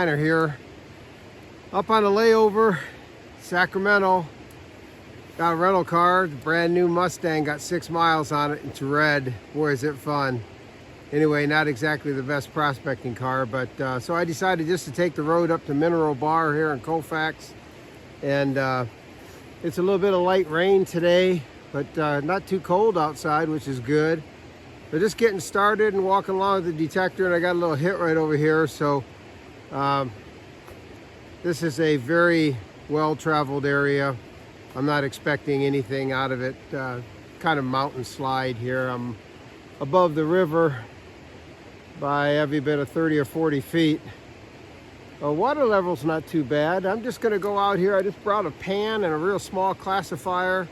Carolina here. Up on a layover, Sacramento. Got a rental car, the brand new Mustang, got 6 miles on it. It's red. Boy, is it fun. Anyway, not exactly the best prospecting car, but so I decided just to take the road up to Mineral Bar here in Colfax. And it's a little bit of light rain today, but not too cold outside, which is good. They're just getting started and walking along with the detector, and I got a little hit right over here. So this is a very well-traveled area. I'm not expecting anything out of it. Kind of mountain slide here. I'm above the river by every bit of 30 or 40 feet. Water level's not too bad. I'm just gonna go out here. I just brought a pan and a real small classifier,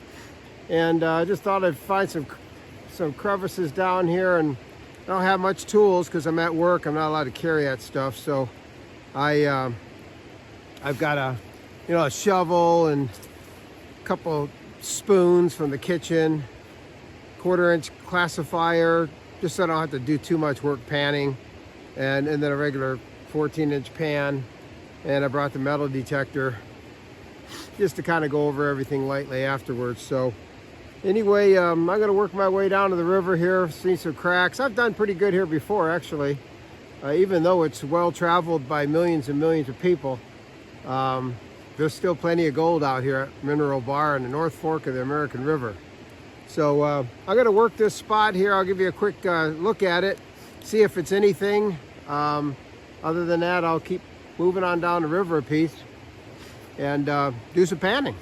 and I just thought I'd find some crevices down here, and I don't have much tools because I'm at work. I'm not allowed to carry that stuff, so I've got a shovel and a couple spoons from the kitchen, 1/4-inch classifier, just so I don't have to do too much work panning, and then a regular 14-inch pan, and I brought the metal detector just to kind of go over everything lightly afterwards. So anyway, I'm going to work my way down to the river here, see some cracks. I've done pretty good here before, actually, even though it's well traveled by millions and millions of people. There's still plenty of gold out here at Mineral Bar in the North Fork of the American River. So I'm going to work this spot here. I'll give you a quick look at it, see if it's anything. Other than that, I'll keep moving on down the river a piece and do some panning.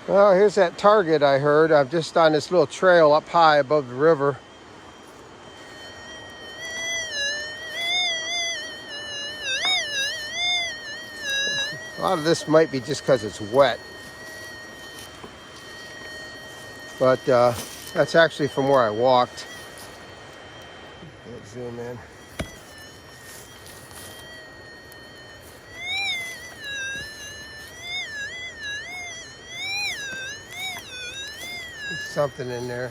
Well, here's that target I heard. I'm just on this little trail up high above the river. A lot of this might be just because it's wet. But that's actually from where I walked. Let's zoom in. There's something in there.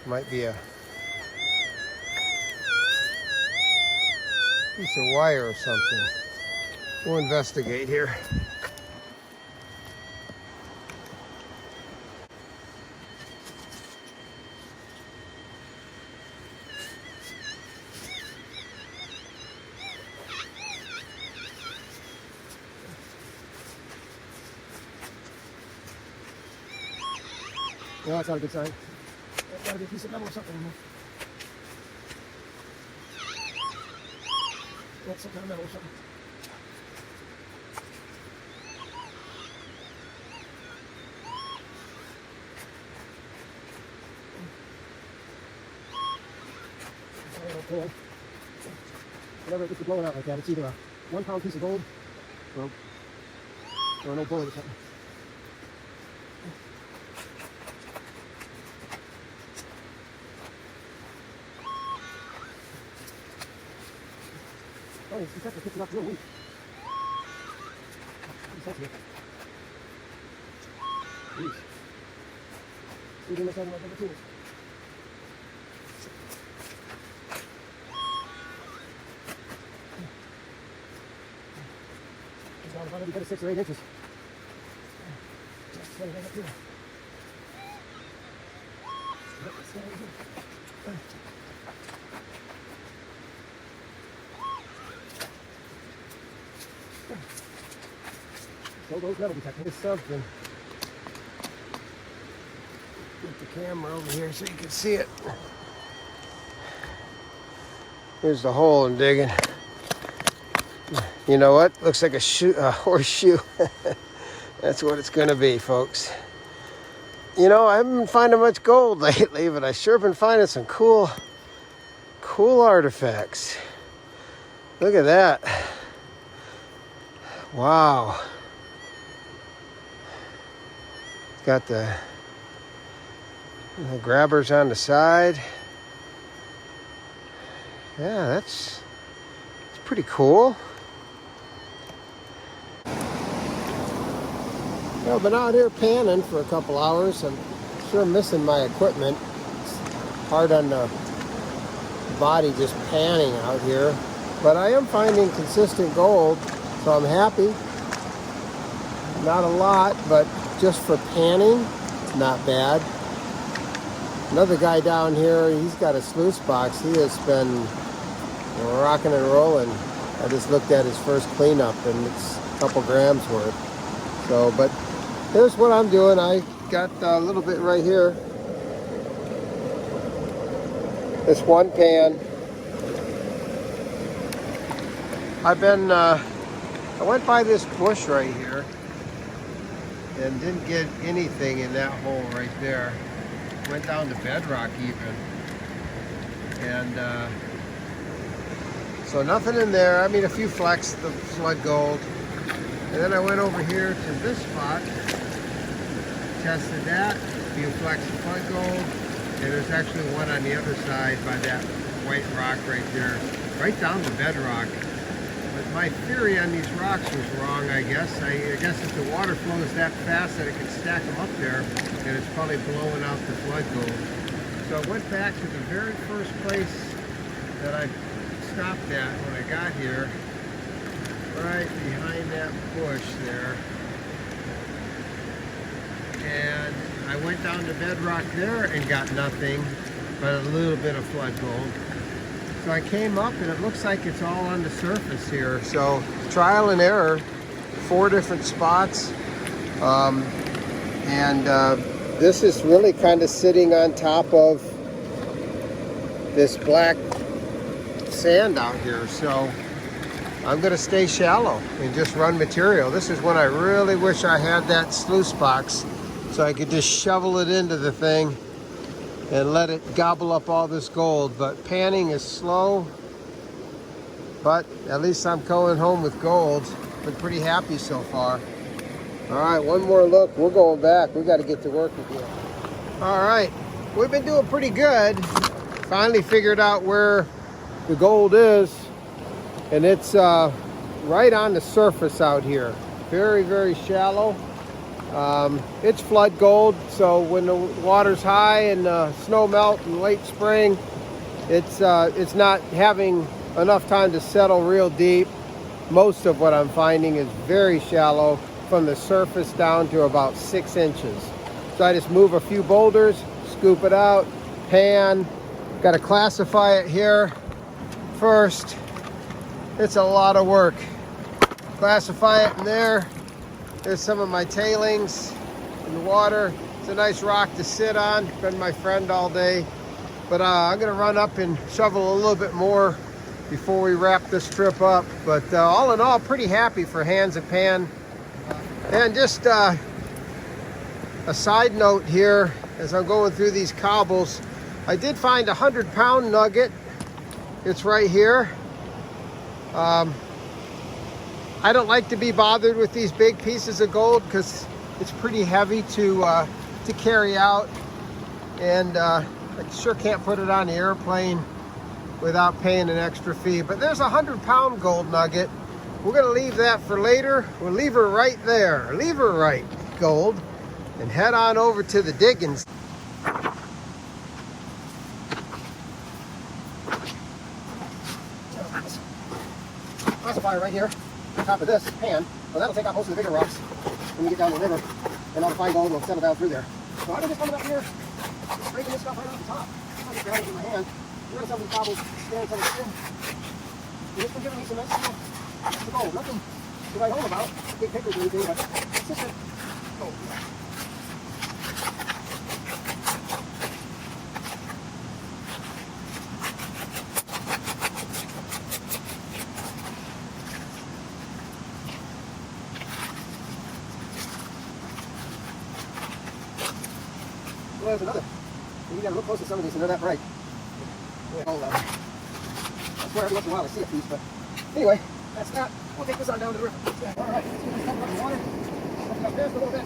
Might be a piece of wire or something. We'll investigate here. No, that's not a good sign. That's got to be a piece of metal or something in here. That's some kind of metal or something. Whenever it gets to blowing out like that, it's either a 1-pound piece of gold or an old bullet or something. Oh, this detector picked it up real weak. Pretty sensitive. Jeez. We didn't miss out on my number 2. It's down about every bit of 6 or 8 inches. Just let it hang up here. So those metal detectors, something. Get the camera over here so you can see it. Here's the hole I'm digging. You know what? Looks like a horseshoe. That's what it's going to be, folks. You know, I haven't been finding much gold lately, but I sure been finding some cool artifacts. Look at that. Wow. Got the grabbers on the side. Yeah, it's pretty cool. Well, I've been out here panning for a couple hours. I'm sure missing my equipment. It's hard on the body just panning out here. But I am finding consistent gold, so I'm happy. Not a lot, but just for panning, not bad. Another guy down here, he's got a sluice box. He has been rocking and rolling. I just looked at his first cleanup and it's a couple grams worth. So, but here's what I'm doing. I got a little bit right here. This one pan. I went by this bush right here and didn't get anything in that hole right there. Went down to bedrock even. And so nothing in there. I mean, a few flecks of flood gold. And then I went over here to this spot, tested that, a few flecks of flood gold, and there's actually one on the other side by that white rock right there, right down to bedrock. But my theory on these rocks was wrong, I guess. I guess if the water flows that fast that it can stack them up there, then it's probably blowing out the flood gold. So I went back to the very first place that I stopped at when I got here, right behind that bush there. And I went down to bedrock there and got nothing but a little bit of flood gold. So I came up and it looks like it's all on the surface here. So trial and error, 4 different spots. This is really kind of sitting on top of this black sand out here. So I'm gonna stay shallow and just run material. This is when I really wish I had that sluice box so I could just shovel it into the thing and let it gobble up all this gold. But panning is slow, but at least I'm going home with gold. Been pretty happy so far. All right, one more look. We're going back. We got to get to work again. All right, we've been doing pretty good. Finally figured out where the gold is, and it's right on the surface out here. Very, very shallow. It's flood gold, so when the water's high and snow melt in late spring, it's not having enough time to settle real deep. Most of what I'm finding is very shallow from the surface down to about 6 inches. So I just move a few boulders, scoop it out, pan. Got to classify it here first. It's a lot of work. Classify it in there. There's some of my tailings in the water. It's a nice rock to sit on. Been my friend all day. But I'm gonna run up and shovel a little bit more before we wrap this trip up. But all in all, pretty happy for Hans and Pan. And just a side note here, as I'm going through these cobbles, I did find a 100-pound nugget. It's right here. I don't like to be bothered with these big pieces of gold because it's pretty heavy to carry out, and I sure can't put it on the airplane without paying an extra fee. But there's a 100-pound gold nugget. We're gonna leave that for later. We'll leave her right there. Leave her right, gold, and head on over to the diggings. Classifier right here. Top of this pan, well, that'll take out most of the bigger rocks when you get down the river, and all the fine gold will settle down through there. So I'm just coming up here, scraping this stuff right off the top. I'm just grabbing it in my hand. We're going to some of these cobbles, stand on the skin. And it's been giving me some nice little gold. Nothing to write home about, big pictures or anything, but consistent gold. Well, there's another. You gotta look close to some of these and they're that bright. Yeah, hold on. I swear every once in a while I see a piece, but anyway, that's that. We'll take this on down to the river. Yeah, all right, let's see what's up in the water. Lift it up just a little bit.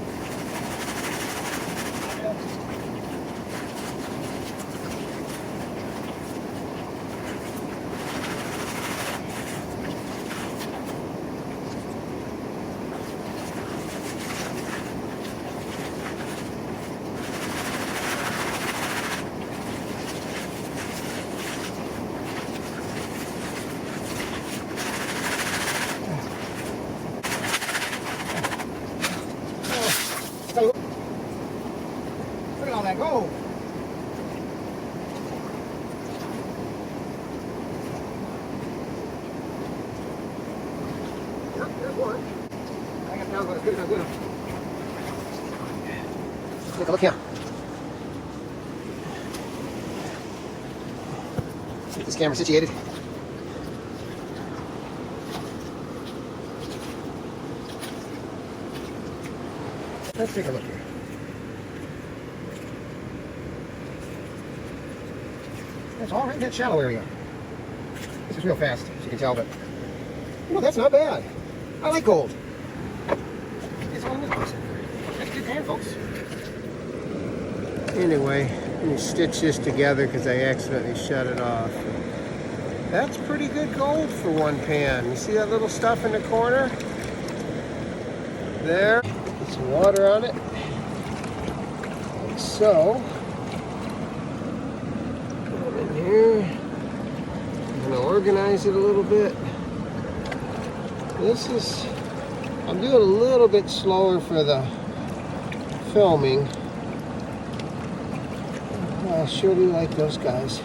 There's one. I got down, but it's good enough. Take a look here. Get this camera situated. Let's take a look here. That's all right in that shallow area. This is real fast, as you can tell, but you know, that's not bad. I like gold. It's all in this place. That's a good pan, folks. Anyway, let me stitch this together because I accidentally shut it off. That's pretty good gold for one pan. You see that little stuff in the corner? There. Get some water on it. Like so. Put it in here. I'm going to organize it a little bit. I'm doing a little bit slower for the filming. I sure do like those guys.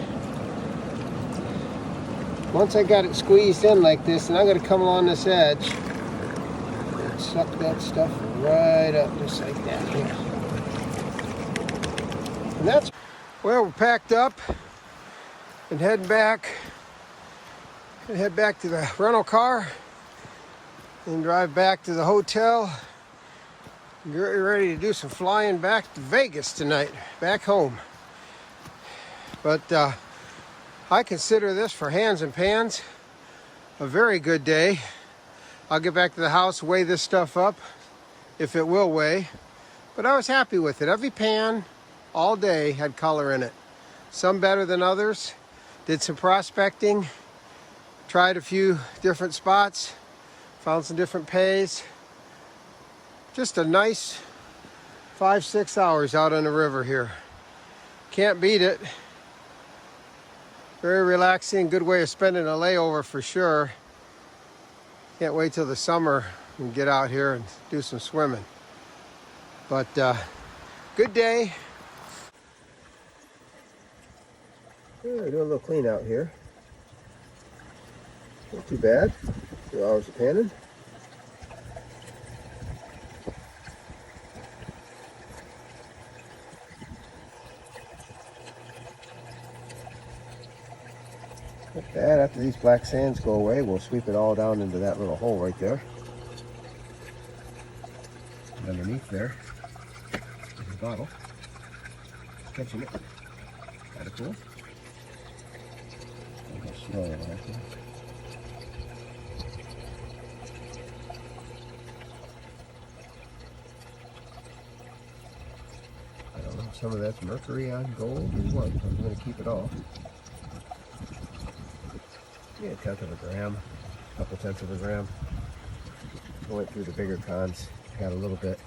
Once I got it squeezed in like this, and I'm going to come along this edge and suck that stuff right up just like that here. And that's, well, we're packed up and heading back. Gonna head back to the rental car and drive back to the hotel. Get ready to do some flying back to Vegas tonight, back home. But I consider this, for hands and pans, a very good day. I'll get back to the house, weigh this stuff up, if it will weigh. But I was happy with it. Every pan, all day, had color in it. Some better than others. Did some prospecting. Tried a few different spots. Found some different pays. Just a nice 5-6 hours out on the river here. Can't beat it. Very relaxing, good way of spending a layover for sure. Can't wait till the summer and get out here and do some swimming. But good day. We're doing a little clean out here. Not too bad. 2 hours of panning. Not bad. After these black sands go away, we'll sweep it all down into that little hole right there. And underneath there is a bottle. Catching it. Kind of cool. I'll go slow like that. I don't know if some of that's mercury on gold or what. I'm going to keep it all. Yeah, 1/10 of a gram, a couple tenths of a gram. I went through the bigger cons, got a little bit.